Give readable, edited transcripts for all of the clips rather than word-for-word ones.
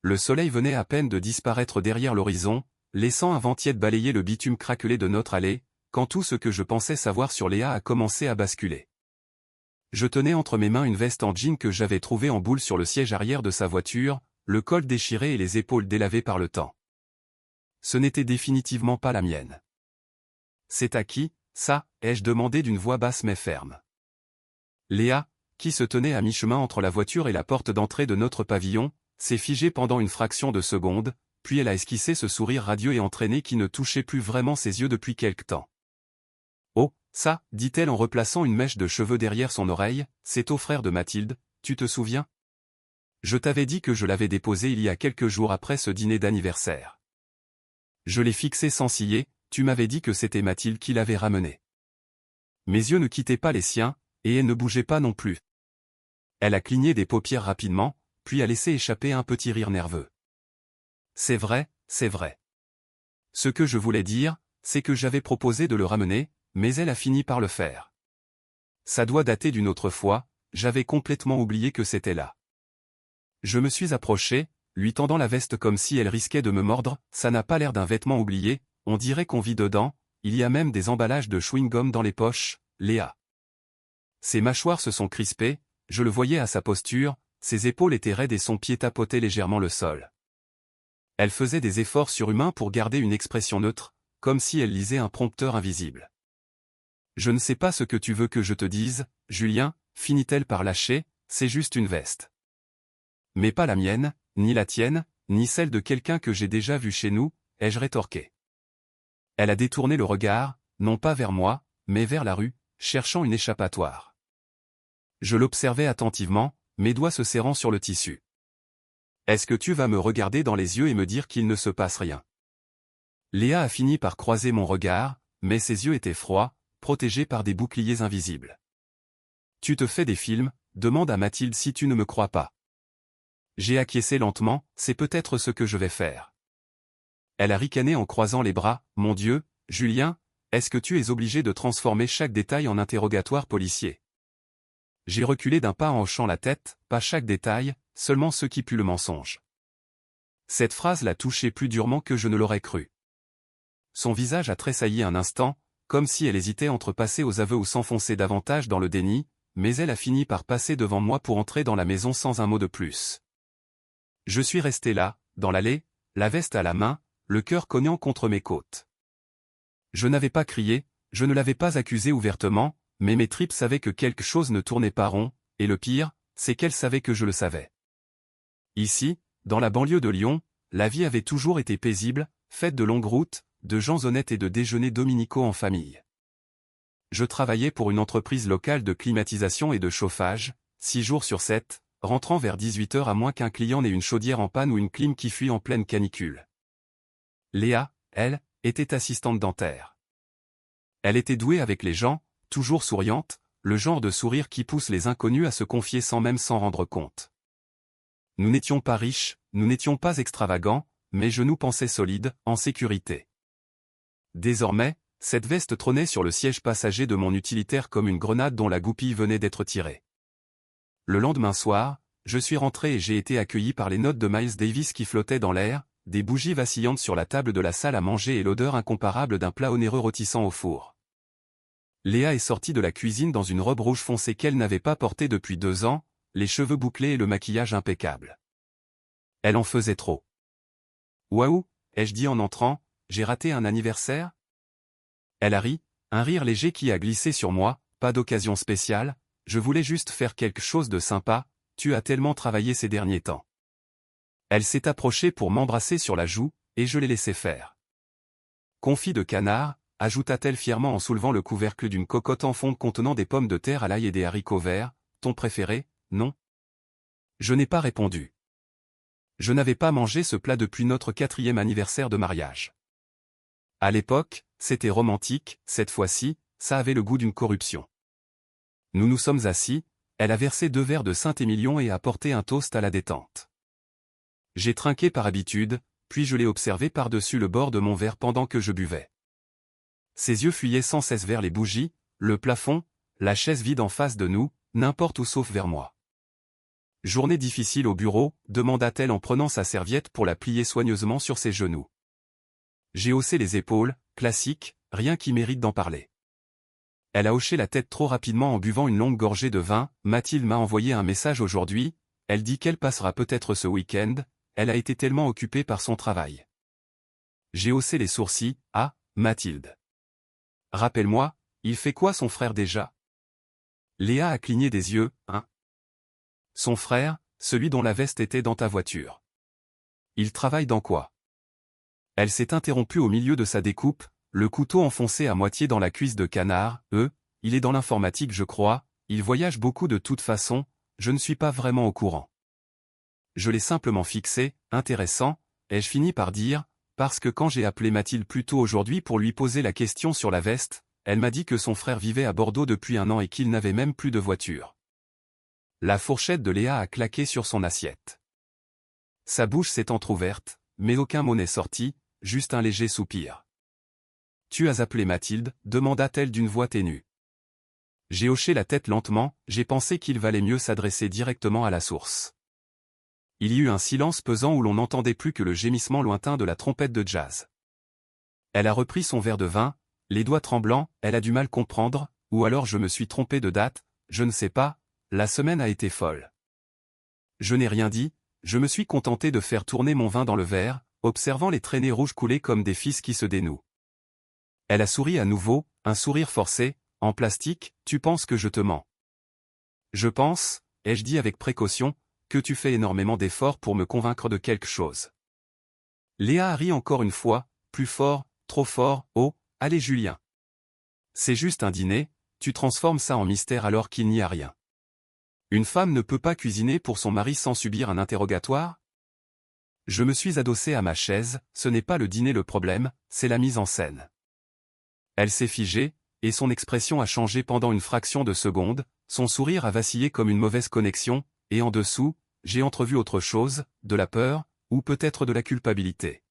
le soleil venait à peine de disparaître derrière l'horizon, laissant un vent tiède balayer le bitume craquelé de notre allée, quand tout ce que je pensais savoir sur Léa a commencé à basculer. Je tenais entre mes mains une veste en jean que j'avais trouvée en boule sur le siège arrière de sa voiture, le col déchiré et les épaules délavées par le temps. Ce n'était définitivement pas la mienne. « C'est à qui, ça ?» ai-je demandé d'une voix basse mais ferme. Léa, qui se tenait à mi-chemin entre la voiture et la porte d'entrée de notre pavillon, s'est figée pendant une fraction de seconde, puis elle a esquissé ce sourire radieux et entraîné qui ne touchait plus vraiment ses yeux depuis quelque temps. « Oh, ça » dit-elle en replaçant une mèche de cheveux derrière son oreille, « c'est au frère de Mathilde, tu te souviens ? Je t'avais dit que je l'avais déposé il y a quelques jours après ce dîner d'anniversaire. Je l'ai fixé sans ciller, tu m'avais dit que c'était Mathilde qui l'avait ramené. » Mes yeux ne quittaient pas les siens, et elle ne bougeait pas non plus. Elle a cligné des paupières rapidement, puis a laissé échapper un petit rire nerveux. « C'est vrai, c'est vrai. Ce que je voulais dire, c'est que j'avais proposé de le ramener, mais elle a fini par le faire. Ça doit dater d'une autre fois, j'avais complètement oublié que c'était là. » Je me suis approché, lui tendant la veste comme si elle risquait de me mordre, ça n'a pas l'air d'un vêtement oublié, on dirait qu'on vit dedans, il y a même des emballages de chewing-gum dans les poches, Léa. Ses mâchoires se sont crispées, je le voyais à sa posture, ses épaules étaient raides et son pied tapotait légèrement le sol. Elle faisait des efforts surhumains pour garder une expression neutre, comme si elle lisait un prompteur invisible. « Je ne sais pas ce que tu veux que je te dise, Julien, finit-elle par lâcher, c'est juste une veste. Mais pas la mienne, ni la tienne, ni celle de quelqu'un que j'ai déjà vu chez nous, ai-je rétorqué. Elle a détourné le regard, non pas vers moi, mais vers la rue, cherchant une échappatoire. Je l'observais attentivement, mes doigts se serrant sur le tissu. « Est-ce que tu vas me regarder dans les yeux et me dire qu'il ne se passe rien ?» Léa a fini par croiser mon regard, mais ses yeux étaient froids, protégés par des boucliers invisibles. « Tu te fais des films, demande à Mathilde si tu ne me crois pas. » J'ai acquiescé lentement, c'est peut-être ce que je vais faire. Elle a ricané en croisant les bras, « Mon Dieu, Julien, est-ce que tu es obligé de transformer chaque détail en interrogatoire policier ?» J'ai reculé d'un pas en hochant la tête, pas chaque détail, seulement ceux qui puent le mensonge. Cette phrase l'a touchée plus durement que je ne l'aurais cru. Son visage a tressailli un instant, comme si elle hésitait entre passer aux aveux ou s'enfoncer davantage dans le déni, mais elle a fini par passer devant moi pour entrer dans la maison sans un mot de plus. Je suis resté là, dans l'allée, la veste à la main, le cœur cognant contre mes côtes. Je n'avais pas crié, je ne l'avais pas accusé ouvertement, mais mes tripes savaient que quelque chose ne tournait pas rond, et le pire, c'est qu'elle savait que je le savais. Ici, dans la banlieue de Lyon, la vie avait toujours été paisible, faite de longues routes, de gens honnêtes et de déjeuners dominicaux en famille. Je travaillais pour une entreprise locale de climatisation et de chauffage, 6 jours sur 7, rentrant vers 18h à moins qu'un client n'ait une chaudière en panne ou une clim qui fuit en pleine canicule. Léa, elle, était assistante dentaire. Elle était douée avec les gens, toujours souriante, le genre de sourire qui pousse les inconnus à se confier sans même s'en rendre compte. Nous n'étions pas riches, nous n'étions pas extravagants, mais je nous pensais solides, en sécurité. Désormais, cette veste trônait sur le siège passager de mon utilitaire comme une grenade dont la goupille venait d'être tirée. Le lendemain soir, je suis rentré et j'ai été accueilli par les notes de Miles Davis qui flottaient dans l'air, des bougies vacillantes sur la table de la salle à manger et l'odeur incomparable d'un plat onéreux rôtissant au four. Léa est sortie de la cuisine dans une robe rouge foncée qu'elle n'avait pas portée depuis 2 ans, les cheveux bouclés et le maquillage impeccable. Elle en faisait trop. « Waouh !» ai-je dit en entrant, « j'ai raté un anniversaire ?» Elle a ri, un rire léger qui a glissé sur moi, pas d'occasion spéciale, je voulais juste faire quelque chose de sympa, tu as tellement travaillé ces derniers temps. Elle s'est approchée pour m'embrasser sur la joue, et je l'ai laissé faire. Confit de canard, ajouta-t-elle fièrement en soulevant le couvercle d'une cocotte en fonte contenant des pommes de terre à l'ail et des haricots verts, ton préféré, non ? Je n'ai pas répondu. Je n'avais pas mangé ce plat depuis notre 4e anniversaire de mariage. À l'époque, c'était romantique, cette fois-ci, ça avait le goût d'une corruption. Nous nous sommes assis, elle a versé 2 verres de Saint-Émilion et a porté un toast à la détente. J'ai trinqué par habitude, puis je l'ai observé par-dessus le bord de mon verre pendant que je buvais. Ses yeux fuyaient sans cesse vers les bougies, le plafond, la chaise vide en face de nous, n'importe où sauf vers moi. Journée difficile au bureau, demanda-t-elle en prenant sa serviette pour la plier soigneusement sur ses genoux. J'ai haussé les épaules, classique, rien qui mérite d'en parler. Elle a hoché la tête trop rapidement en buvant une longue gorgée de vin. Mathilde m'a envoyé un message aujourd'hui, elle dit qu'elle passera peut-être ce week-end, elle a été tellement occupée par son travail. J'ai haussé les sourcils. Ah, Mathilde. Rappelle-moi, il fait quoi son frère déjà? Léa a cligné des yeux, hein? Son frère, celui dont la veste était dans ta voiture. Il travaille dans quoi? Elle s'est interrompue au milieu de sa découpe, le couteau enfoncé à moitié dans la cuisse de canard. Il est dans l'informatique je crois, il voyage beaucoup de toute façon, je ne suis pas vraiment au courant. Je l'ai simplement fixé, intéressant, ai-je fini par dire, parce que quand j'ai appelé Mathilde plus tôt aujourd'hui pour lui poser la question sur la veste, elle m'a dit que son frère vivait à Bordeaux depuis 1 an et qu'il n'avait même plus de voiture. La fourchette de Léa a claqué sur son assiette. Sa bouche s'est entr'ouverte, mais aucun mot n'est sorti, juste un léger soupir. « Tu as appelé Mathilde ?» demanda-t-elle d'une voix ténue. J'ai hoché la tête lentement, j'ai pensé qu'il valait mieux s'adresser directement à la source. Il y eut un silence pesant où l'on n'entendait plus que le gémissement lointain de la trompette de jazz. Elle a repris son verre de vin, les doigts tremblants, elle a du mal comprendre, ou alors je me suis trompé de date, je ne sais pas, la semaine a été folle. Je n'ai rien dit, je me suis contenté de faire tourner mon vin dans le verre, observant les traînées rouges couler comme des fils qui se dénouent. Elle a souri à nouveau, un sourire forcé, en plastique. Tu penses que je te mens? Je pense, ai-je dit avec précaution, que tu fais énormément d'efforts pour me convaincre de quelque chose. Léa a ri encore une fois, plus fort, trop fort. Oh, allez Julien. C'est juste un dîner, tu transformes ça en mystère alors qu'il n'y a rien. Une femme ne peut pas cuisiner pour son mari sans subir un interrogatoire? Je me suis adossé à ma chaise, ce n'est pas le dîner le problème, c'est la mise en scène. Elle s'est figée, et son expression a changé pendant une fraction de seconde, son sourire a vacillé comme une mauvaise connexion, et en dessous, j'ai entrevu autre chose, de la peur, ou peut-être de la culpabilité.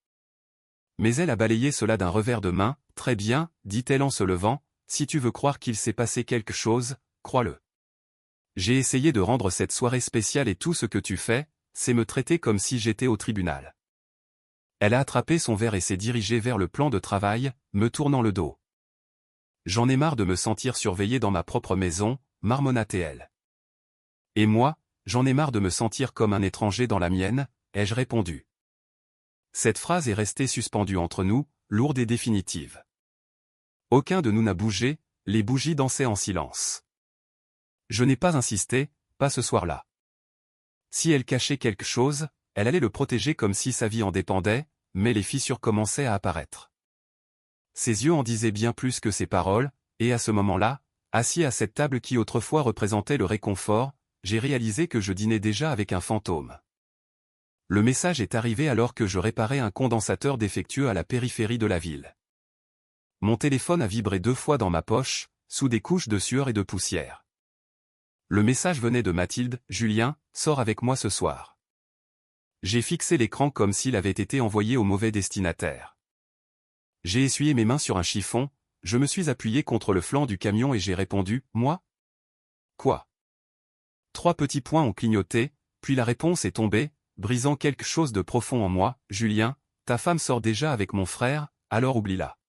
Mais elle a balayé cela d'un revers de main. Très bien, dit-elle en se levant, si tu veux croire qu'il s'est passé quelque chose, crois-le. J'ai essayé de rendre cette soirée spéciale et tout ce que tu fais, c'est me traiter comme si j'étais au tribunal. Elle a attrapé son verre et s'est dirigée vers le plan de travail, me tournant le dos. J'en ai marre de me sentir surveillée dans ma propre maison, marmonna-t-elle. Et moi, j'en ai marre de me sentir comme un étranger dans la mienne, ai-je répondu. Cette phrase est restée suspendue entre nous, lourde et définitive. Aucun de nous n'a bougé, les bougies dansaient en silence. Je n'ai pas insisté, pas ce soir-là. Si elle cachait quelque chose, elle allait le protéger comme si sa vie en dépendait, mais les fissures commençaient à apparaître. Ses yeux en disaient bien plus que ses paroles, et à ce moment-là, assis à cette table qui autrefois représentait le réconfort, j'ai réalisé que je dînais déjà avec un fantôme. Le message est arrivé alors que je réparais un condensateur défectueux à la périphérie de la ville. Mon téléphone a vibré 2 fois dans ma poche, sous des couches de sueur et de poussière. Le message venait de Mathilde. « Julien, sors avec moi ce soir. » J'ai fixé l'écran comme s'il avait été envoyé au mauvais destinataire. J'ai essuyé mes mains sur un chiffon, je me suis appuyé contre le flanc du camion et j'ai répondu « Moi ?» Quoi? 3 petits points ont clignoté, puis la réponse est tombée, brisant quelque chose de profond en moi. « Julien, ta femme sort déjà avec mon frère, alors oublie-la. »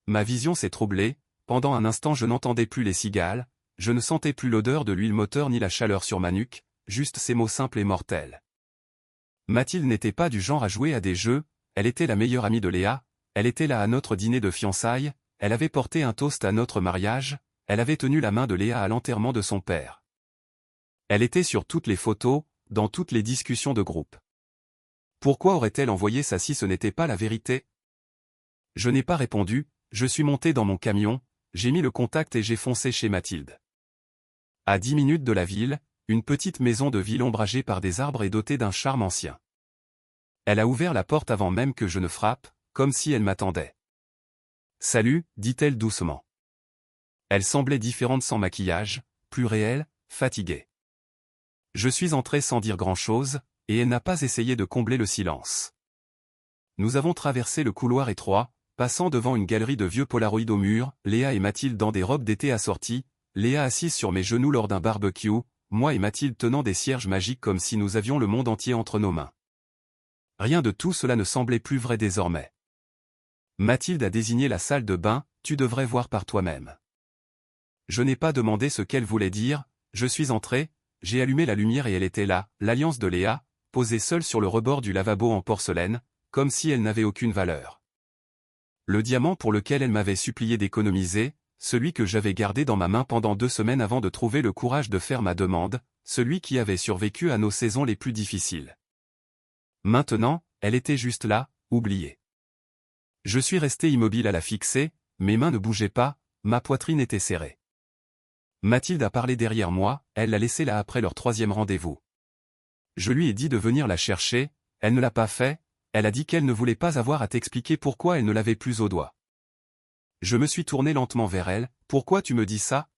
Ma vision s'est troublée, pendant un instant je n'entendais plus les cigales, je ne sentais plus l'odeur de l'huile moteur ni la chaleur sur ma nuque, juste ces mots simples et mortels. Mathilde n'était pas du genre à jouer à des jeux, elle était la meilleure amie de Léa, elle était là à notre dîner de fiançailles, elle avait porté un toast à notre mariage, elle avait tenu la main de Léa à l'enterrement de son père. Elle était sur toutes les photos, dans toutes les discussions de groupe. Pourquoi aurait-elle envoyé ça si ce n'était pas la vérité? Je n'ai pas répondu, je suis monté dans mon camion, j'ai mis le contact et j'ai foncé chez Mathilde. À 10 minutes de la ville, une petite maison de ville ombragée par des arbres et dotée d'un charme ancien. Elle a ouvert la porte avant même que je ne frappe, comme si elle m'attendait. « Salut », dit-elle doucement. Elle semblait différente sans maquillage, plus réelle, fatiguée. Je suis entré sans dire grand-chose, et elle n'a pas essayé de combler le silence. Nous avons traversé le couloir étroit, passant devant une galerie de vieux polaroïdes au mur, Léa et Mathilde dans des robes d'été assorties, Léa assise sur mes genoux lors d'un barbecue, moi et Mathilde tenant des cierges magiques comme si nous avions le monde entier entre nos mains. Rien de tout cela ne semblait plus vrai désormais. Mathilde a désigné la salle de bain, tu devrais voir par toi-même. Je n'ai pas demandé ce qu'elle voulait dire, je suis entré, j'ai allumé la lumière et elle était là, l'alliance de Léa, posée seule sur le rebord du lavabo en porcelaine, comme si elle n'avait aucune valeur. Le diamant pour lequel elle m'avait supplié d'économiser, celui que j'avais gardé dans ma main pendant 2 semaines avant de trouver le courage de faire ma demande, celui qui avait survécu à nos saisons les plus difficiles. Maintenant, elle était juste là, oubliée. Je suis resté immobile à la fixer, mes mains ne bougeaient pas, ma poitrine était serrée. Mathilde a parlé derrière moi, elle l'a laissée là après leur 3e rendez-vous. Je lui ai dit de venir la chercher, elle ne l'a pas fait, elle a dit qu'elle ne voulait pas avoir à t'expliquer pourquoi elle ne l'avait plus au doigt. Je me suis tourné lentement vers elle, pourquoi tu me dis ça?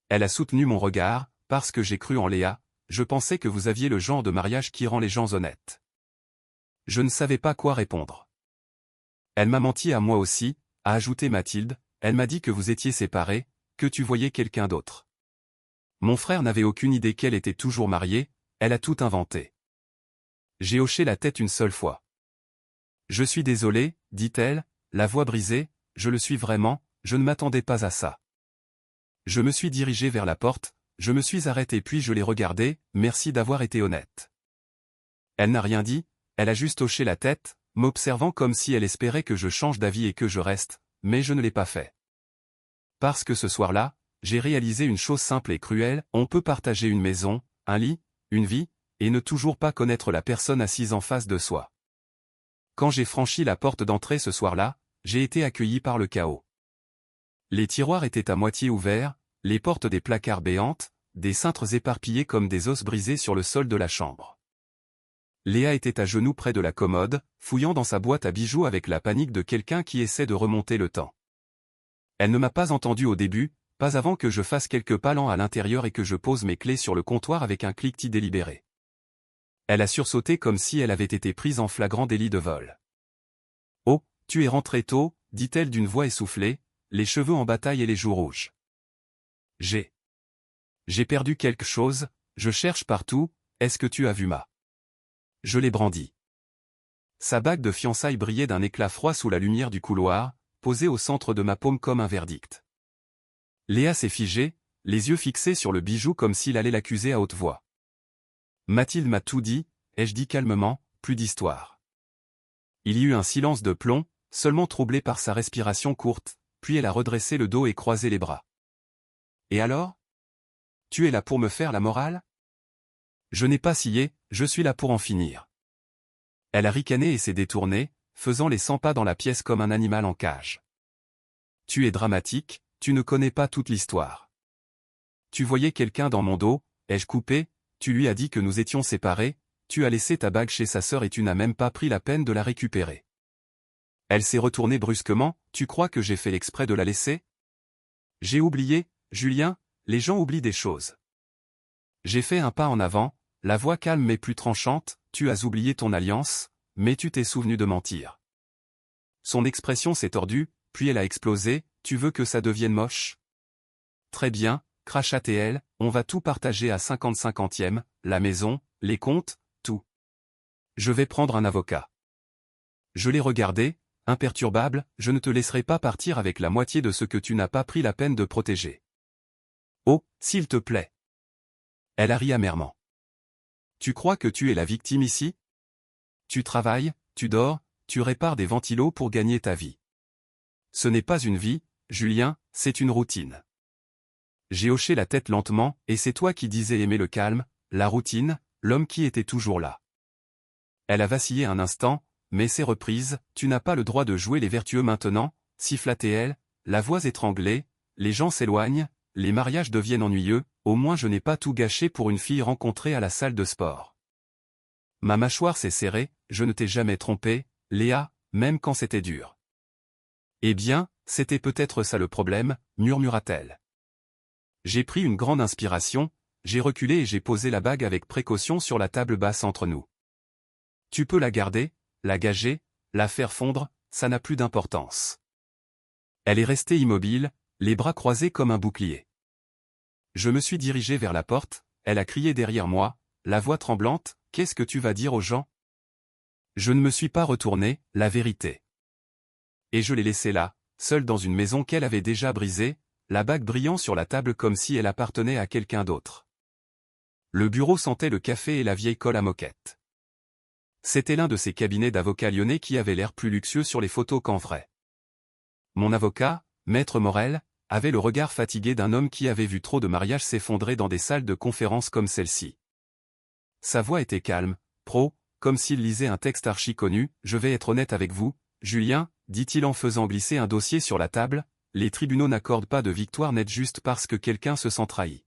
Elle a soutenu mon regard, parce que j'ai cru en Léa, je pensais que vous aviez le genre de mariage qui rend les gens honnêtes. Je ne savais pas quoi répondre. Elle m'a menti à moi aussi, a ajouté Mathilde, elle m'a dit que vous étiez séparés, que tu voyais quelqu'un d'autre. Mon frère n'avait aucune idée qu'elle était toujours mariée, elle a tout inventé. J'ai hoché la tête une seule fois. Je suis désolée, dit-elle, la voix brisée, je le suis vraiment, je ne m'attendais pas à ça. Je me suis dirigé vers la porte, je me suis arrêté puis je l'ai regardée, merci d'avoir été honnête. Elle n'a rien dit, elle a juste hoché la tête, m'observant comme si elle espérait que je change d'avis et que je reste, mais je ne l'ai pas fait. Parce que ce soir-là, j'ai réalisé une chose simple et cruelle, on peut partager une maison, un lit, une vie, et ne toujours pas connaître la personne assise en face de soi. Quand j'ai franchi la porte d'entrée ce soir-là, j'ai été accueilli par le chaos. Les tiroirs étaient à moitié ouverts, les portes des placards béantes, des cintres éparpillés comme des os brisés sur le sol de la chambre. Léa était à genoux près de la commode, fouillant dans sa boîte à bijoux avec la panique de quelqu'un qui essaie de remonter le temps. Elle ne m'a pas entendu au début, pas avant que je fasse quelques pas lents à l'intérieur et que je pose mes clés sur le comptoir avec un cliquetis délibéré. Elle a sursauté comme si elle avait été prise en flagrant délit de vol. « Oh, tu es rentré tôt », dit-elle d'une voix essoufflée, les cheveux en bataille et les joues rouges. J'ai perdu quelque chose, je cherche partout, est-ce que tu as vu ma... Je l'ai brandi. Sa bague de fiançailles brillait d'un éclat froid sous la lumière du couloir, posée au centre de ma paume comme un verdict. Léa s'est figée, les yeux fixés sur le bijou comme s'il allait l'accuser à haute voix. Mathilde m'a tout dit, ai-je dit calmement, plus d'histoire. Il y eut un silence de plomb, seulement troublé par sa respiration courte, puis elle a redressé le dos et croisé les bras. Et alors? Tu es là pour me faire la morale? Je n'ai pas scié, je suis là pour en finir. Elle a ricané et s'est détournée, faisant les 100 pas dans la pièce comme un animal en cage. Tu es dramatique, tu ne connais pas toute l'histoire. Tu voyais quelqu'un dans mon dos, ai-je coupé, tu lui as dit que nous étions séparés, tu as laissé ta bague chez sa sœur et tu n'as même pas pris la peine de la récupérer. Elle s'est retournée brusquement, tu crois que j'ai fait exprès de la laisser? J'ai oublié, Julien, les gens oublient des choses. J'ai fait un pas en avant, la voix calme mais plus tranchante, tu as oublié ton alliance, mais tu t'es souvenu de mentir. Son expression s'est tordue, puis elle a explosé, tu veux que ça devienne moche? Très bien, cracha-t-elle, on va tout partager à 50-50e, la maison, les comptes, tout. Je vais prendre un avocat. Je l'ai regardé, imperturbable, je ne te laisserai pas partir avec la moitié de ce que tu n'as pas pris la peine de protéger. Oh, s'il te plaît. Elle a ri amèrement. Tu crois que tu es la victime ici? Tu travailles, tu dors, tu répares des ventilos pour gagner ta vie. Ce n'est pas une vie, Julien, c'est une routine. J'ai hoché la tête lentement, et c'est toi qui disais aimer le calme, la routine, l'homme qui était toujours là. Elle a vacillé un instant, mais c'est reprise, tu n'as pas le droit de jouer les vertueux maintenant, siffla-t-elle, la voix étranglée, les gens s'éloignent, les mariages deviennent ennuyeux, au moins je n'ai pas tout gâché pour une fille rencontrée à la salle de sport. Ma mâchoire s'est serrée, je ne t'ai jamais trompé, Léa, même quand c'était dur. Eh bien, c'était peut-être ça le problème, murmura-t-elle. J'ai pris une grande inspiration, j'ai reculé et j'ai posé la bague avec précaution sur la table basse entre nous. Tu peux la garder, la gager, la faire fondre, ça n'a plus d'importance. Elle est restée immobile, les bras croisés comme un bouclier. Je me suis dirigé vers la porte, elle a crié derrière moi, la voix tremblante, « Qu'est-ce que tu vas dire aux gens ?» Je ne me suis pas retourné, la vérité. Et je l'ai laissée là, seule dans une maison qu'elle avait déjà brisée, la bague brillant sur la table comme si elle appartenait à quelqu'un d'autre. Le bureau sentait le café et la vieille colle à moquette. C'était l'un de ces cabinets d'avocats lyonnais qui avait l'air plus luxueux sur les photos qu'en vrai. Mon avocat, Maître Morel, avait le regard fatigué d'un homme qui avait vu trop de mariages s'effondrer dans des salles de conférence comme celle-ci. Sa voix était calme, comme s'il lisait un texte archi connu. « Je vais être honnête avec vous, Julien, dit-il en faisant glisser un dossier sur la table, les tribunaux n'accordent pas de victoire nette juste parce que quelqu'un se sent trahi.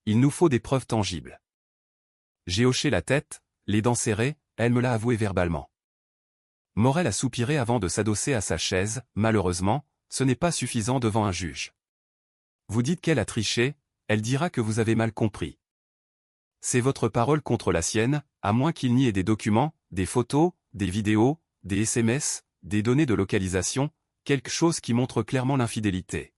Il nous faut des preuves tangibles. » J'ai hoché la tête, les dents serrées, elle me l'a avoué verbalement. Morel a soupiré avant de s'adosser à sa chaise. « Malheureusement, ce n'est pas suffisant devant un juge. Vous dites qu'elle a triché, elle dira que vous avez mal compris. C'est votre parole contre la sienne, à moins qu'il n'y ait des documents, des photos, des vidéos, des SMS, des données de localisation, quelque chose qui montre clairement l'infidélité. »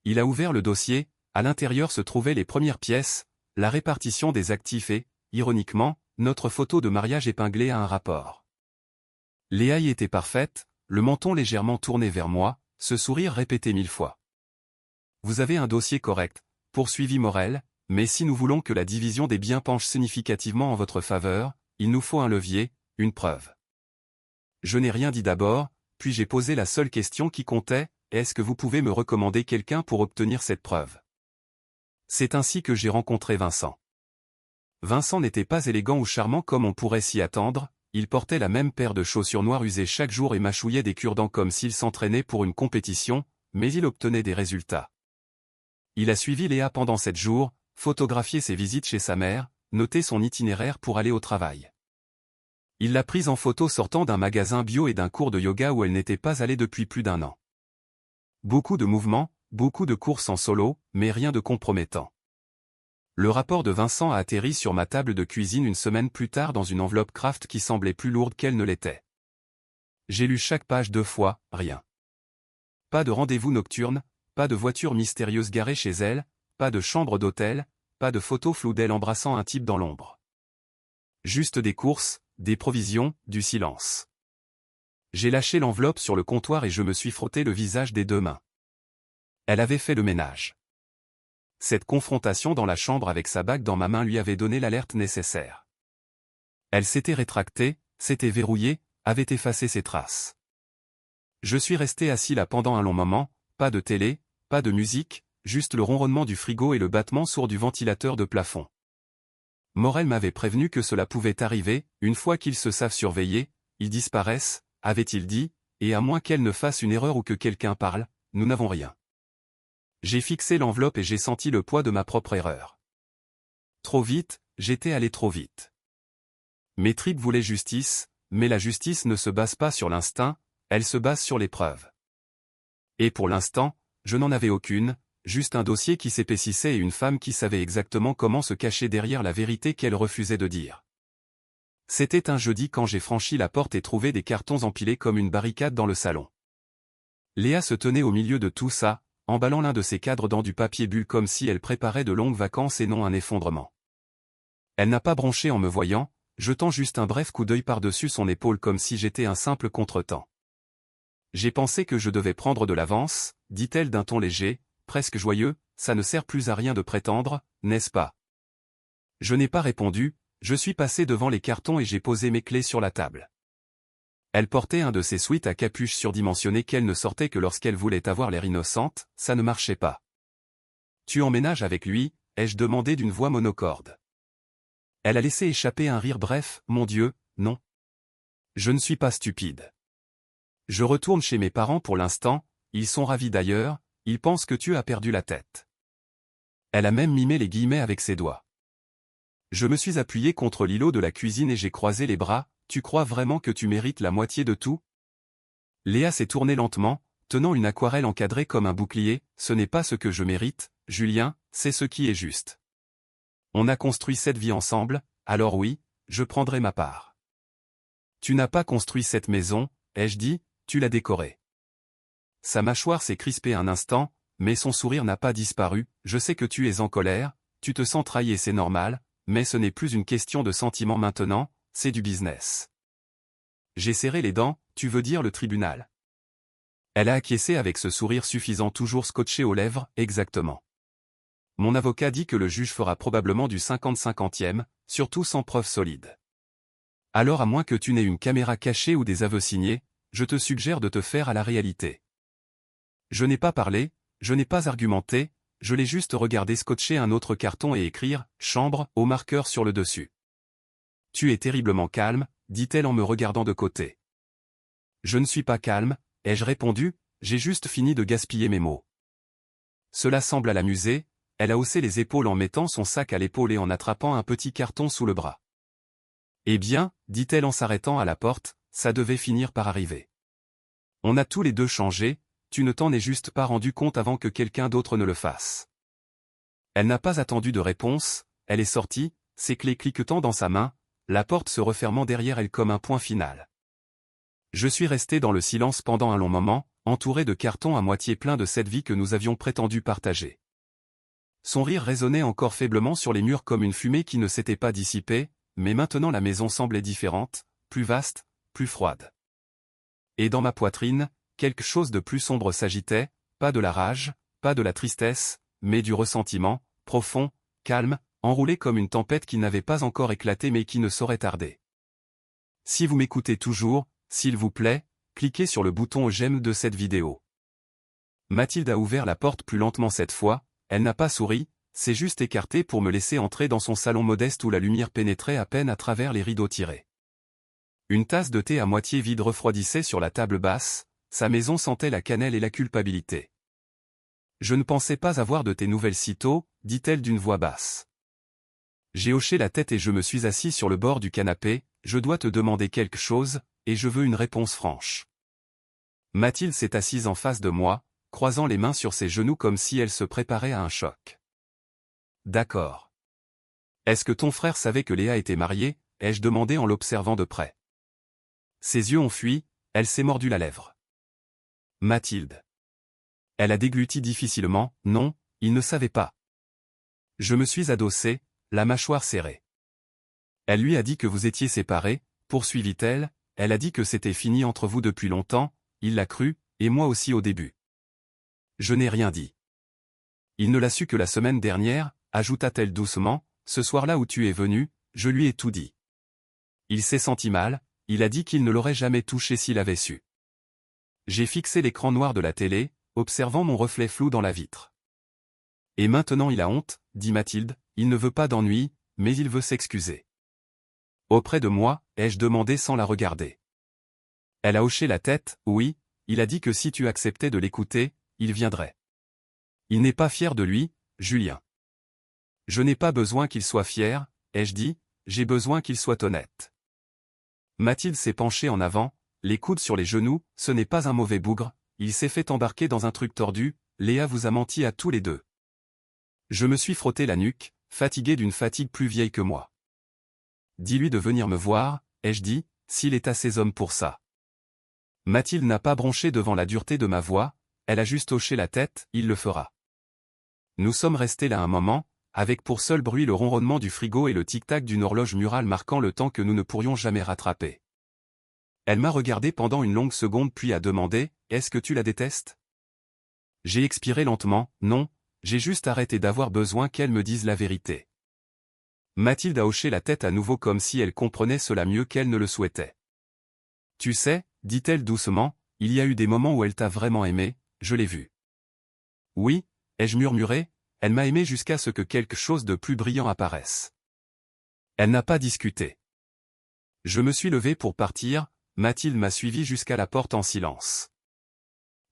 Il a ouvert le dossier, à l'intérieur se trouvaient les premières pièces, la répartition des actifs et, ironiquement, notre photo de mariage épinglée à un rapport. Léa y était parfaite, le menton légèrement tourné vers moi, ce sourire répété 1000 fois. « Vous avez un dossier correct, » poursuivit Morel, « mais si nous voulons que la division des biens penche significativement en votre faveur, il nous faut un levier, une preuve. » Je n'ai rien dit d'abord, puis j'ai posé la seule question qui comptait, « Est-ce que vous pouvez me recommander quelqu'un pour obtenir cette preuve ?» C'est ainsi que j'ai rencontré Vincent. Vincent n'était pas élégant ou charmant comme on pourrait s'y attendre, il portait la même paire de chaussures noires usées chaque jour et mâchouillait des cure-dents comme s'il s'entraînait pour une compétition, mais il obtenait des résultats. Il a suivi Léa pendant 7 jours, photographié ses visites chez sa mère, noté son itinéraire pour aller au travail. Il l'a prise en photo sortant d'un magasin bio et d'un cours de yoga où elle n'était pas allée depuis plus d'1 an. Beaucoup de mouvements, beaucoup de courses en solo, mais rien de compromettant. Le rapport de Vincent a atterri sur ma table de cuisine une semaine plus tard dans une enveloppe Kraft qui semblait plus lourde qu'elle ne l'était. J'ai lu chaque page 2 fois, rien. Pas de rendez-vous nocturne, pas de voiture mystérieuse garée chez elle, pas de chambre d'hôtel, pas de photo floue d'elle embrassant un type dans l'ombre. Juste des courses, des provisions, du silence. J'ai lâché l'enveloppe sur le comptoir et je me suis frotté le visage des 2 mains. Elle avait fait le ménage. Cette confrontation dans la chambre avec sa bague dans ma main lui avait donné l'alerte nécessaire. Elle s'était rétractée, s'était verrouillée, avait effacé ses traces. Je suis resté assis là pendant un long moment, pas de télé, pas de musique, juste le ronronnement du frigo et le battement sourd du ventilateur de plafond. Morel m'avait prévenu que cela pouvait arriver, une fois qu'ils se savent surveiller, ils disparaissent, avait-il dit, et à moins qu'elle ne fasse une erreur ou que quelqu'un parle, nous n'avons rien. J'ai fixé l'enveloppe et j'ai senti le poids de ma propre erreur. Trop vite, j'étais allé trop vite. Mes tripes voulaient justice, mais la justice ne se base pas sur l'instinct, elle se base sur les preuves. Et pour l'instant, je n'en avais aucune, juste un dossier qui s'épaississait et une femme qui savait exactement comment se cacher derrière la vérité qu'elle refusait de dire. C'était un jeudi quand j'ai franchi la porte et trouvé des cartons empilés comme une barricade dans le salon. Léa se tenait au milieu de tout ça, emballant l'un de ses cadres dans du papier bulle comme si elle préparait de longues vacances et non un effondrement. Elle n'a pas bronché en me voyant, jetant juste un bref coup d'œil par-dessus son épaule comme si j'étais un simple contretemps. J'ai pensé que je devais prendre de l'avance, dit-elle d'un ton léger, presque joyeux, ça ne sert plus à rien de prétendre, n'est-ce pas? Je n'ai pas répondu, je suis passé devant les cartons et j'ai posé mes clés sur la table. Elle portait un de ces sweats à capuche surdimensionnée qu'elle ne sortait que lorsqu'elle voulait avoir l'air innocente, ça ne marchait pas. « Tu emménages avec lui ?» ai-je demandé d'une voix monocorde. Elle a laissé échapper un rire bref, « Mon Dieu, non. Je ne suis pas stupide. Je retourne chez mes parents pour l'instant, ils sont ravis d'ailleurs, ils pensent que tu as perdu la tête. » Elle a même mimé les guillemets avec ses doigts. Je me suis appuyé contre l'îlot de la cuisine et j'ai croisé les bras. « Tu crois vraiment que tu mérites la moitié de tout ?» Léa s'est tournée lentement, tenant une aquarelle encadrée comme un bouclier. « Ce n'est pas ce que je mérite, Julien, c'est ce qui est juste. On a construit cette vie ensemble, alors oui, je prendrai ma part. » « Tu n'as pas construit cette maison, ai-je dit, tu l'as décorée. » Sa mâchoire s'est crispée un instant, mais son sourire n'a pas disparu. « Je sais que tu es en colère, tu te sens trahi et c'est normal, mais ce n'est plus une question de sentiment maintenant, c'est du business. J'ai serré les dents, tu veux dire le tribunal. Elle a acquiescé avec ce sourire suffisant toujours scotché aux lèvres, exactement. Mon avocat dit que le juge fera probablement du 50-50e, surtout sans preuve solide. Alors à moins que tu n'aies une caméra cachée ou des aveux signés, je te suggère de te faire à la réalité. Je n'ai pas parlé, je n'ai pas argumenté, je l'ai juste regardé scotcher un autre carton et écrire « chambre » au marqueur sur le dessus. Tu es terriblement calme, dit-elle en me regardant de côté. Je ne suis pas calme, ai-je répondu, j'ai juste fini de gaspiller mes mots. Cela semble l'amuser, elle a haussé les épaules en mettant son sac à l'épaule et en attrapant un petit carton sous le bras. Eh bien, dit-elle en s'arrêtant à la porte, ça devait finir par arriver. On a tous les deux changé, tu ne t'en es juste pas rendu compte avant que quelqu'un d'autre ne le fasse. Elle n'a pas attendu de réponse, elle est sortie, ses clés cliquetant dans sa main, la porte se refermant derrière elle comme un point final. Je suis resté dans le silence pendant un long moment, entouré de cartons à moitié pleins de cette vie que nous avions prétendu partager. Son rire résonnait encore faiblement sur les murs comme une fumée qui ne s'était pas dissipée, mais maintenant la maison semblait différente, plus vaste, plus froide. Et dans ma poitrine, quelque chose de plus sombre s'agitait, pas de la rage, pas de la tristesse, mais du ressentiment, profond, calme, enroulé comme une tempête qui n'avait pas encore éclaté mais qui ne saurait tarder. Si vous m'écoutez toujours, s'il vous plaît, cliquez sur le bouton j'aime de cette vidéo. Mathilde a ouvert la porte plus lentement cette fois, elle n'a pas souri, s'est juste écartée pour me laisser entrer dans son salon modeste où la lumière pénétrait à peine à travers les rideaux tirés. Une tasse de thé à moitié vide refroidissait sur la table basse, sa maison sentait la cannelle et la culpabilité. Je ne pensais pas avoir de tes nouvelles sitôt, dit-elle d'une voix basse. J'ai hoché la tête et je me suis assis sur le bord du canapé, je dois te demander quelque chose, et je veux une réponse franche. Mathilde s'est assise en face de moi, croisant les mains sur ses genoux comme si elle se préparait à un choc. D'accord. Est-ce que ton frère savait que Léa était mariée, ai-je demandé en l'observant de près. Ses yeux ont fui, elle s'est mordu la lèvre. Mathilde. Elle a dégluti difficilement, non, il ne savait pas. Je me suis adossé, la mâchoire serrée. Elle lui a dit que vous étiez séparés, poursuivit-elle, elle a dit que c'était fini entre vous depuis longtemps, il l'a cru, et moi aussi au début. Je n'ai rien dit. Il ne l'a su que la semaine dernière, ajouta-t-elle doucement, ce soir-là où tu es venu, je lui ai tout dit. Il s'est senti mal, il a dit qu'il ne l'aurait jamais touché s'il avait su. J'ai fixé l'écran noir de la télé, observant mon reflet flou dans la vitre. Et maintenant il a honte, dit Mathilde, il ne veut pas d'ennui, mais il veut s'excuser. Auprès de moi, ai-je demandé sans la regarder. Elle a hoché la tête, oui, il a dit que si tu acceptais de l'écouter, il viendrait. Il n'est pas fier de lui, Julien. Je n'ai pas besoin qu'il soit fier, ai-je dit, j'ai besoin qu'il soit honnête. Mathilde s'est penchée en avant, les coudes sur les genoux, ce n'est pas un mauvais bougre, il s'est fait embarquer dans un truc tordu, Léa vous a menti à tous les deux. Je me suis frotté la nuque, fatigué d'une fatigue plus vieille que moi. Dis-lui de venir me voir, ai-je dit, s'il est assez homme pour ça. Mathilde n'a pas bronché devant la dureté de ma voix, elle a juste hoché la tête, il le fera. Nous sommes restés là un moment, avec pour seul bruit le ronronnement du frigo et le tic-tac d'une horloge murale marquant le temps que nous ne pourrions jamais rattraper. Elle m'a regardé pendant une longue seconde puis a demandé, « Est-ce que tu la détestes ?» J'ai expiré lentement, « Non, j'ai juste arrêté d'avoir besoin qu'elle me dise la vérité. » Mathilde a hoché la tête à nouveau comme si elle comprenait cela mieux qu'elle ne le souhaitait. « Tu sais, dit-elle doucement, il y a eu des moments où elle t'a vraiment aimé, je l'ai vu. » Oui, ai-je murmuré, elle m'a aimé jusqu'à ce que quelque chose de plus brillant apparaisse. Elle n'a pas discuté. Je me suis levé pour partir, Mathilde m'a suivi jusqu'à la porte en silence.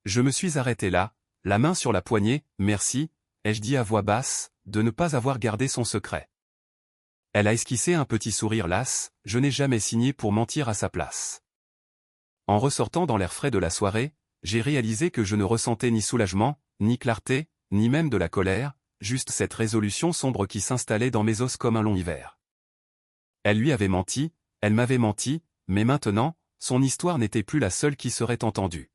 Je me suis arrêté là, la main sur la poignée, merci, ai-je dit à voix basse, de ne pas avoir gardé son secret. Elle a esquissé un petit sourire las, je n'ai jamais signé pour mentir à sa place. En ressortant dans l'air frais de la soirée, j'ai réalisé que je ne ressentais ni soulagement, ni clarté, ni même de la colère, juste cette résolution sombre qui s'installait dans mes os comme un long hiver. Elle lui avait menti, elle m'avait menti, mais maintenant, son histoire n'était plus la seule qui serait entendue.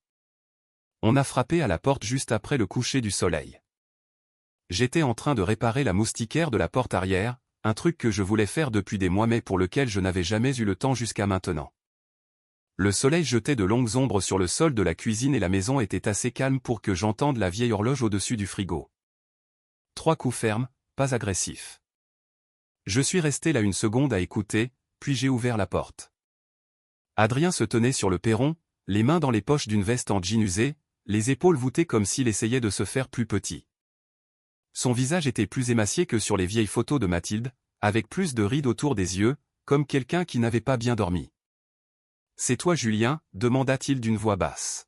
On a frappé à la porte juste après le coucher du soleil. J'étais en train de réparer la moustiquaire de la porte arrière, un truc que je voulais faire depuis des mois mais pour lequel je n'avais jamais eu le temps jusqu'à maintenant. Le soleil jetait de longues ombres sur le sol de la cuisine et la maison était assez calme pour que j'entende la vieille horloge au-dessus du frigo. 3 coups fermes, pas agressifs. Je suis resté là une seconde à écouter, puis j'ai ouvert la porte. Adrien se tenait sur le perron, les mains dans les poches d'une veste en jean usée, les épaules voûtées comme s'il essayait de se faire plus petit. Son visage était plus émacié que sur les vieilles photos de Mathilde, avec plus de rides autour des yeux, comme quelqu'un qui n'avait pas bien dormi. « C'est toi Julien » demanda-t-il d'une voix basse.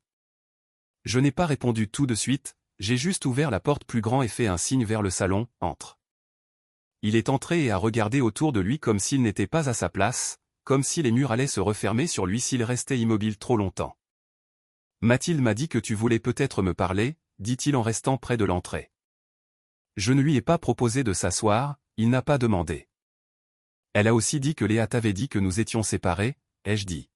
Je n'ai pas répondu tout de suite, j'ai juste ouvert la porte plus grand et fait un signe vers le salon, « Entre ». Il est entré et a regardé autour de lui comme s'il n'était pas à sa place, comme si les murs allaient se refermer sur lui s'il restait immobile trop longtemps. « Mathilde m'a dit que tu voulais peut-être me parler » dit-il en restant près de l'entrée. Je ne lui ai pas proposé de s'asseoir, il n'a pas demandé. Elle a aussi dit que Léa t'avait dit que nous étions séparés, ai-je dit.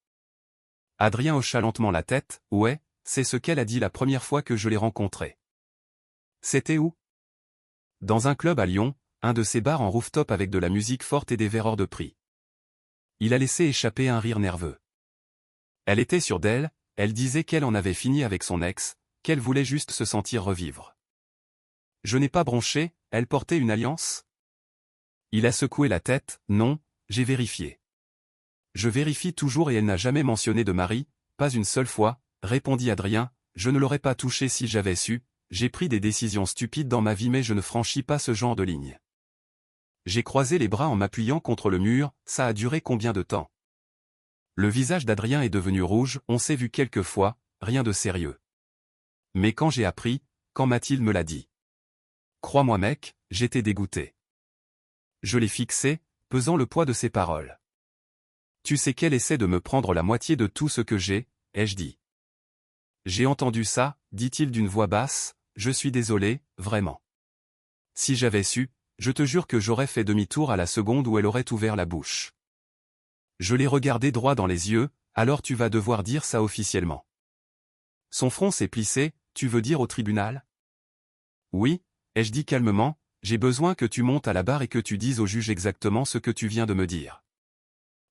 Adrien hocha lentement la tête, ouais, c'est ce qu'elle a dit la première fois que je l'ai rencontrée. C'était où? Dans un club à Lyon, un de ces bars en rooftop avec de la musique forte et des verres hors de prix. Il a laissé échapper un rire nerveux. Elle était sûre d'elle, elle disait qu'elle en avait fini avec son ex, qu'elle voulait juste se sentir revivre. Je n'ai pas bronché, elle portait une alliance? Il a secoué la tête, non, j'ai vérifié. Je vérifie toujours et elle n'a jamais mentionné de mari, pas une seule fois, répondit Adrien, je ne l'aurais pas touché si j'avais su, j'ai pris des décisions stupides dans ma vie mais je ne franchis pas ce genre de ligne. J'ai croisé les bras en m'appuyant contre le mur, ça a duré combien de temps? Le visage d'Adrien est devenu rouge, on s'est vu quelques fois, rien de sérieux. Mais quand j'ai appris, quand Mathilde me l'a dit. Crois-moi mec, j'étais dégoûté. Je l'ai fixé, pesant le poids de ses paroles. Tu sais qu'elle essaie de me prendre la moitié de tout ce que j'ai, ai-je dit. J'ai entendu ça, dit-il d'une voix basse, je suis désolé, vraiment. Si j'avais su, je te jure que j'aurais fait demi-tour à la seconde où elle aurait ouvert la bouche. Je l'ai regardé droit dans les yeux, alors tu vas devoir dire ça officiellement. Son front s'est plissé, tu veux dire au tribunal? Oui, ai-je dit calmement, j'ai besoin que tu montes à la barre et que tu dises au juge exactement ce que tu viens de me dire.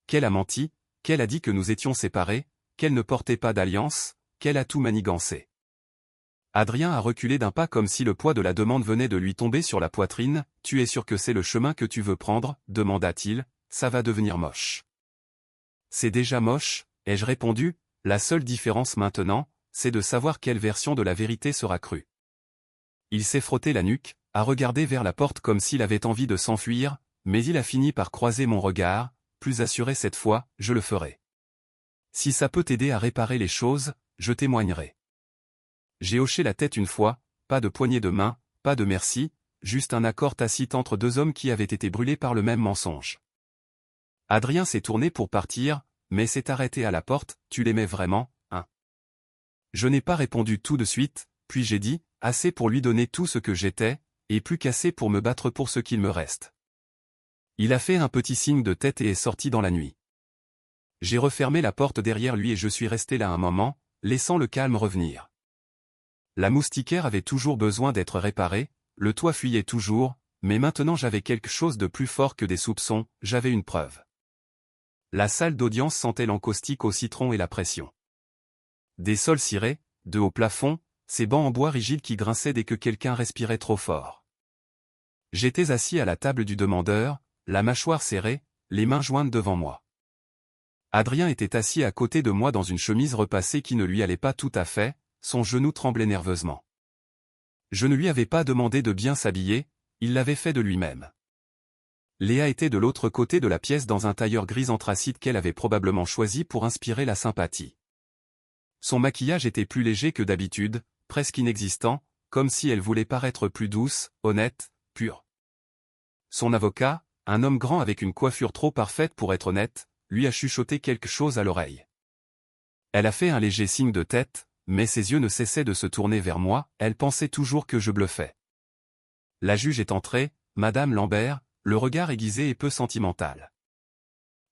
Qu'elle a menti, qu'elle a dit que nous étions séparés, qu'elle ne portait pas d'alliance, qu'elle a tout manigancé. Adrien a reculé d'un pas comme si le poids de la demande venait de lui tomber sur la poitrine. Tu es sûr que c'est le chemin que tu veux prendre, demanda-t-il, ça va devenir moche. C'est déjà moche, ai-je répondu, la seule différence maintenant, c'est de savoir quelle version de la vérité sera crue. Il s'est frotté la nuque, a regardé vers la porte comme s'il avait envie de s'enfuir, mais il a fini par croiser mon regard, plus assuré cette fois, je le ferai. Si ça peut t'aider à réparer les choses, je témoignerai. J'ai hoché la tête une fois, pas de poignée de main, pas de merci, juste un accord tacite entre deux hommes qui avaient été brûlés par le même mensonge. Adrien s'est tourné pour partir, mais s'est arrêté à la porte, tu l'aimais vraiment, hein? Je n'ai pas répondu tout de suite, puis j'ai dit, assez pour lui donner tout ce que j'étais, et plus qu'assez pour me battre pour ce qu'il me reste. Il a fait un petit signe de tête et est sorti dans la nuit. J'ai refermé la porte derrière lui et je suis resté là un moment, laissant le calme revenir. La moustiquaire avait toujours besoin d'être réparée, le toit fuyait toujours, mais maintenant j'avais quelque chose de plus fort que des soupçons, j'avais une preuve. La salle d'audience sentait l'encaustique au citron et la pression. Des sols cirés, de hauts plafonds, ces bancs en bois rigides qui grinçaient dès que quelqu'un respirait trop fort. J'étais assis à la table du demandeur, la mâchoire serrée, les mains jointes devant moi. Adrien était assis à côté de moi dans une chemise repassée qui ne lui allait pas tout à fait, son genou tremblait nerveusement. Je ne lui avais pas demandé de bien s'habiller, il l'avait fait de lui-même. Léa était de l'autre côté de la pièce dans un tailleur gris anthracite qu'elle avait probablement choisi pour inspirer la sympathie. Son maquillage était plus léger que d'habitude, presque inexistant, comme si elle voulait paraître plus douce, honnête, pure. Son avocat, un homme grand avec une coiffure trop parfaite pour être honnête, lui a chuchoté quelque chose à l'oreille. Elle a fait un léger signe de tête, mais ses yeux ne cessaient de se tourner vers moi, elle pensait toujours que je bluffais. La juge est entrée, Madame Lambert, le regard aiguisé et peu sentimental.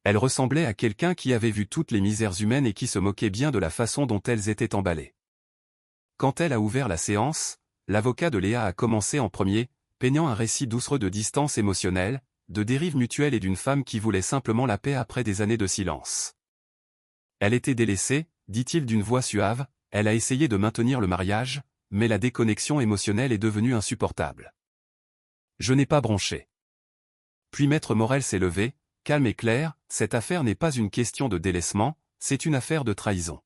Elle ressemblait à quelqu'un qui avait vu toutes les misères humaines et qui se moquait bien de la façon dont elles étaient emballées. Quand elle a ouvert la séance, l'avocat de Léa a commencé en premier, peignant un récit doucereux de distance émotionnelle, de dérive mutuelle et d'une femme qui voulait simplement la paix après des années de silence. Elle était délaissée, dit-il d'une voix suave, elle a essayé de maintenir le mariage, mais la déconnexion émotionnelle est devenue insupportable. Je n'ai pas bronché. Puis Maître Morel s'est levé, calme et clair, cette affaire n'est pas une question de délaissement, c'est une affaire de trahison.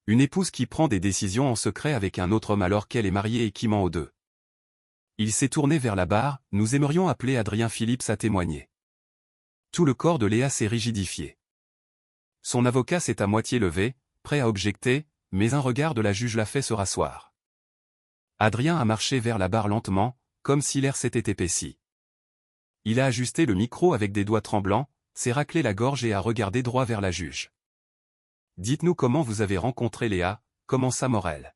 Une épouse qui prend des décisions en secret avec un autre homme alors qu'elle est mariée et qui ment aux deux. Il s'est tourné vers la barre, nous aimerions appeler Adrien Phillips à témoigner. Tout le corps de Léa s'est rigidifié. Son avocat s'est à moitié levé, prêt à objecter, mais un regard de la juge l'a fait se rasseoir. Adrien a marché vers la barre lentement, comme si l'air s'était épaissi. Il a ajusté le micro avec des doigts tremblants, s'est raclé la gorge et a regardé droit vers la juge. Dites-nous comment vous avez rencontré Léa, commença Morel.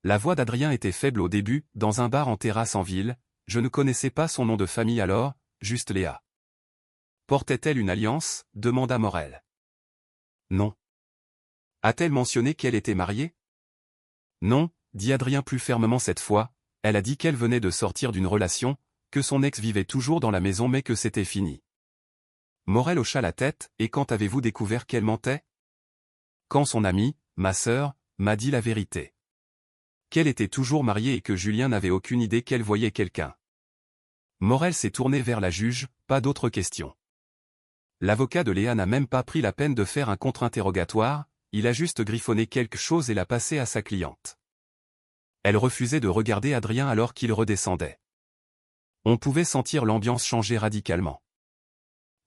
La voix d'Adrien était faible au début, dans un bar en terrasse en ville, je ne connaissais pas son nom de famille alors, juste Léa. Portait-elle une alliance, demanda Morel. Non. A-t-elle mentionné qu'elle était mariée? Non, dit Adrien plus fermement cette fois, elle a dit qu'elle venait de sortir d'une relation, que son ex vivait toujours dans la maison mais que c'était fini. Morel hocha la tête, et quand avez-vous découvert qu'elle mentait? Quand son amie, ma sœur, m'a dit la vérité. Qu'elle était toujours mariée et que Julien n'avait aucune idée qu'elle voyait quelqu'un. Morel s'est tourné vers la juge, pas d'autres questions. L'avocat de Léa n'a même pas pris la peine de faire un contre-interrogatoire, il a juste griffonné quelque chose et l'a passé à sa cliente. Elle refusait de regarder Adrien alors qu'il redescendait. On pouvait sentir l'ambiance changer radicalement.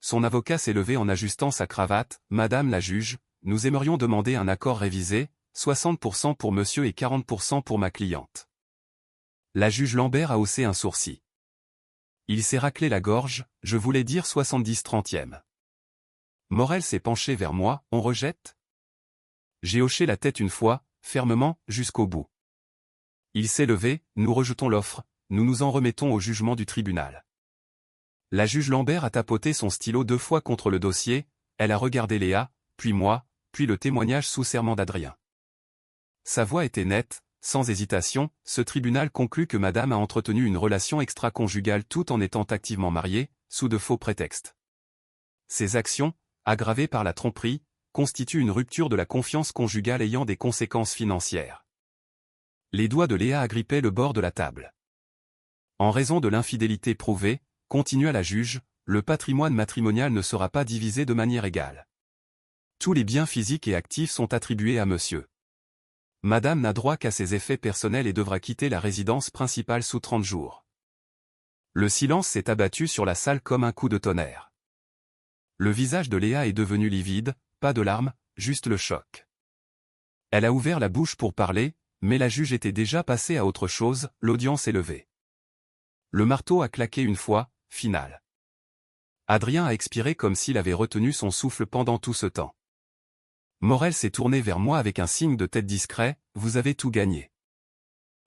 Son avocat s'est levé en ajustant sa cravate, « Madame la juge, nous aimerions demander un accord révisé, 60% pour monsieur et 40% pour ma cliente. » La juge Lambert a haussé un sourcil. Il s'est raclé la gorge, je voulais dire 70/30. Morel s'est penché vers moi, on rejette? J'ai hoché la tête une fois, fermement, jusqu'au bout. Il s'est levé, nous rejetons l'offre, nous nous en remettons au jugement du tribunal. La juge Lambert a tapoté son stylo 2 fois contre le dossier, elle a regardé Léa, puis moi, puis le témoignage sous serment d'Adrien. Sa voix était nette, sans hésitation, ce tribunal conclut que madame a entretenu une relation extra-conjugale tout en étant activement mariée, sous de faux prétextes. Ces actions, aggravées par la tromperie, constituent une rupture de la confiance conjugale ayant des conséquences financières. Les doigts de Léa agrippaient le bord de la table. En raison de l'infidélité prouvée, continua la juge, le patrimoine matrimonial ne sera pas divisé de manière égale. Tous les biens physiques et actifs sont attribués à monsieur. Madame n'a droit qu'à ses effets personnels et devra quitter la résidence principale sous 30 jours. Le silence s'est abattu sur la salle comme un coup de tonnerre. Le visage de Léa est devenu livide, pas de larmes, juste le choc. Elle a ouvert la bouche pour parler, mais la juge était déjà passée à autre chose, l'audience est levée. Le marteau a claqué une fois, finale. Adrien a expiré comme s'il avait retenu son souffle pendant tout ce temps. Morel s'est tourné vers moi avec un signe de tête discret, vous avez tout gagné.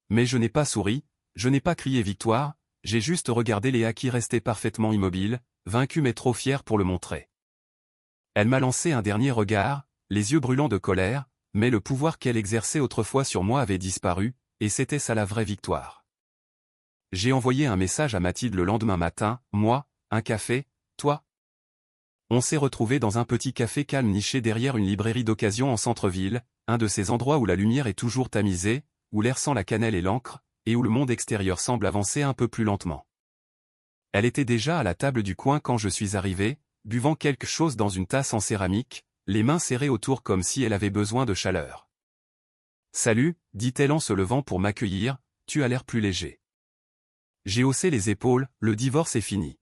Mais je n'ai pas souri, je n'ai pas crié victoire, j'ai juste regardé Léa qui restait parfaitement immobile, vaincue mais trop fière pour le montrer. Elle m'a lancé un dernier regard, les yeux brûlants de colère, mais le pouvoir qu'elle exerçait autrefois sur moi avait disparu, et c'était ça la vraie victoire. J'ai envoyé un message à Mathilde le lendemain matin, moi, un café, toi. On s'est retrouvés dans un petit café calme niché derrière une librairie d'occasion en centre-ville, un de ces endroits où la lumière est toujours tamisée, où l'air sent la cannelle et l'encre, et où le monde extérieur semble avancer un peu plus lentement. Elle était déjà à la table du coin quand je suis arrivé, buvant quelque chose dans une tasse en céramique, les mains serrées autour comme si elle avait besoin de chaleur. « Salut », dit-elle en se levant pour m'accueillir, « tu as l'air plus léger. » J'ai haussé les épaules, le divorce est fini.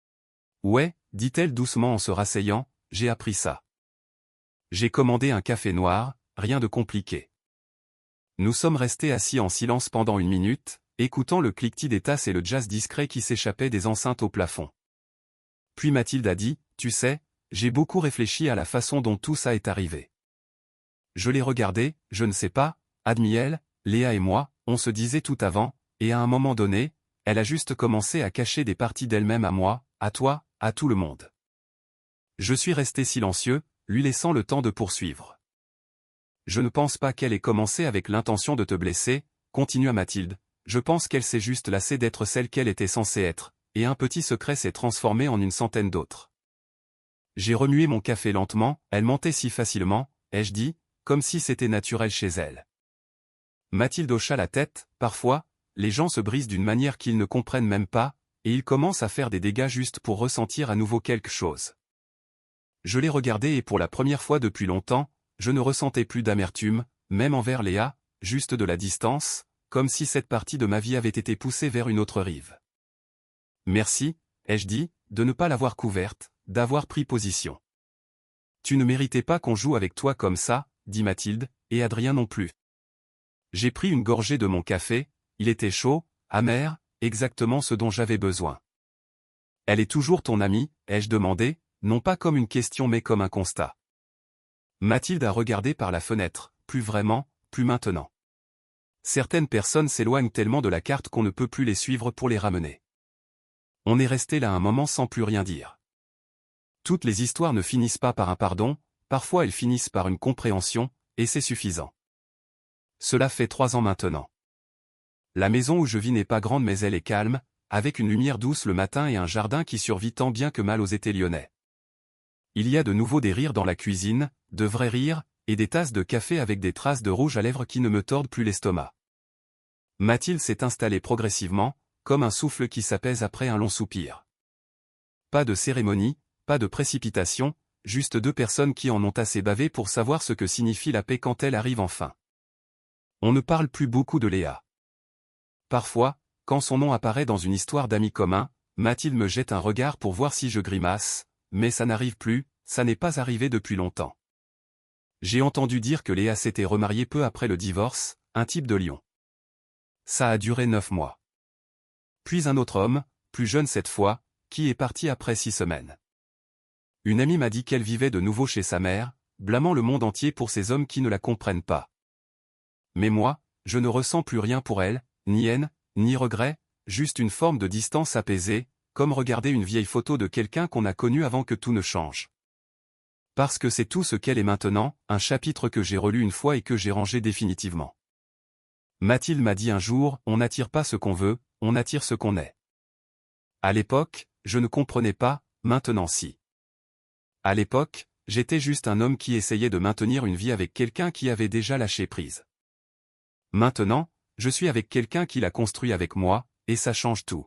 « Ouais », dit-elle doucement en se rasseyant, « j'ai appris ça. J'ai commandé un café noir, rien de compliqué. » Nous sommes restés assis en silence pendant 1 minute, écoutant le cliquetis des tasses et le jazz discret qui s'échappait des enceintes au plafond. Puis Mathilde a dit, « Tu sais, j'ai beaucoup réfléchi à la façon dont tout ça est arrivé. » Je l'ai regardé, je ne sais pas, admis-elle, Léa et moi, on se disait tout avant, et à un moment donné, elle a juste commencé à cacher des parties d'elle-même à moi, à toi, à tout le monde. Je suis resté silencieux, lui laissant le temps de poursuivre. Je ne pense pas qu'elle ait commencé avec l'intention de te blesser, continua Mathilde, je pense qu'elle s'est juste lassée d'être celle qu'elle était censée être, et un petit secret s'est transformé en une centaine d'autres. J'ai remué mon café lentement, elle mentait si facilement, ai-je dit, comme si c'était naturel chez elle. Mathilde hocha la tête, parfois, les gens se brisent d'une manière qu'ils ne comprennent même pas, et ils commencent à faire des dégâts juste pour ressentir à nouveau quelque chose. Je l'ai regardé et pour la première fois depuis longtemps, je ne ressentais plus d'amertume, même envers Léa, juste de la distance, comme si cette partie de ma vie avait été poussée vers une autre rive. Merci, ai-je dit, de ne pas l'avoir couverte, d'avoir pris position. Tu ne méritais pas qu'on joue avec toi comme ça, dit Mathilde, et Adrien non plus. J'ai pris une gorgée de mon café, il était chaud, amer, exactement ce dont j'avais besoin. Elle est toujours ton amie, ai-je demandé, non pas comme une question mais comme un constat. Mathilde a regardé par la fenêtre, plus vraiment, plus maintenant. Certaines personnes s'éloignent tellement de la carte qu'on ne peut plus les suivre pour les ramener. On est resté là un moment sans plus rien dire. Toutes les histoires ne finissent pas par un pardon, parfois elles finissent par une compréhension, et c'est suffisant. Cela fait 3 ans maintenant. La maison où je vis n'est pas grande mais elle est calme, avec une lumière douce le matin et un jardin qui survit tant bien que mal aux étés lyonnais. Il y a de nouveau des rires dans la cuisine, de vrais rires, et des tasses de café avec des traces de rouge à lèvres qui ne me tordent plus l'estomac. Mathilde s'est installée progressivement, comme un souffle qui s'apaise après un long soupir. Pas de cérémonie, pas de précipitation, juste 2 personnes qui en ont assez bavé pour savoir ce que signifie la paix quand elle arrive enfin. On ne parle plus beaucoup de Léa. Parfois, quand son nom apparaît dans une histoire d'amis communs, Mathilde me jette un regard pour voir si je grimace, mais ça n'arrive plus, ça n'est pas arrivé depuis longtemps. J'ai entendu dire que Léa s'était remariée peu après le divorce, un type de Lyon. Ça a duré 9 mois. Puis un autre homme, plus jeune cette fois, qui est parti après 6 semaines. Une amie m'a dit qu'elle vivait de nouveau chez sa mère, blâmant le monde entier pour ces hommes qui ne la comprennent pas. Mais moi, je ne ressens plus rien pour elle, ni haine, ni regret, juste une forme de distance apaisée, comme regarder une vieille photo de quelqu'un qu'on a connu avant que tout ne change. Parce que c'est tout ce qu'elle est maintenant, un chapitre que j'ai relu une fois et que j'ai rangé définitivement. Mathilde m'a dit un jour, on n'attire pas ce qu'on veut, on attire ce qu'on est. À l'époque, je ne comprenais pas, maintenant si. À l'époque, j'étais juste un homme qui essayait de maintenir une vie avec quelqu'un qui avait déjà lâché prise. Maintenant, je suis avec quelqu'un qui l'a construit avec moi, et ça change tout.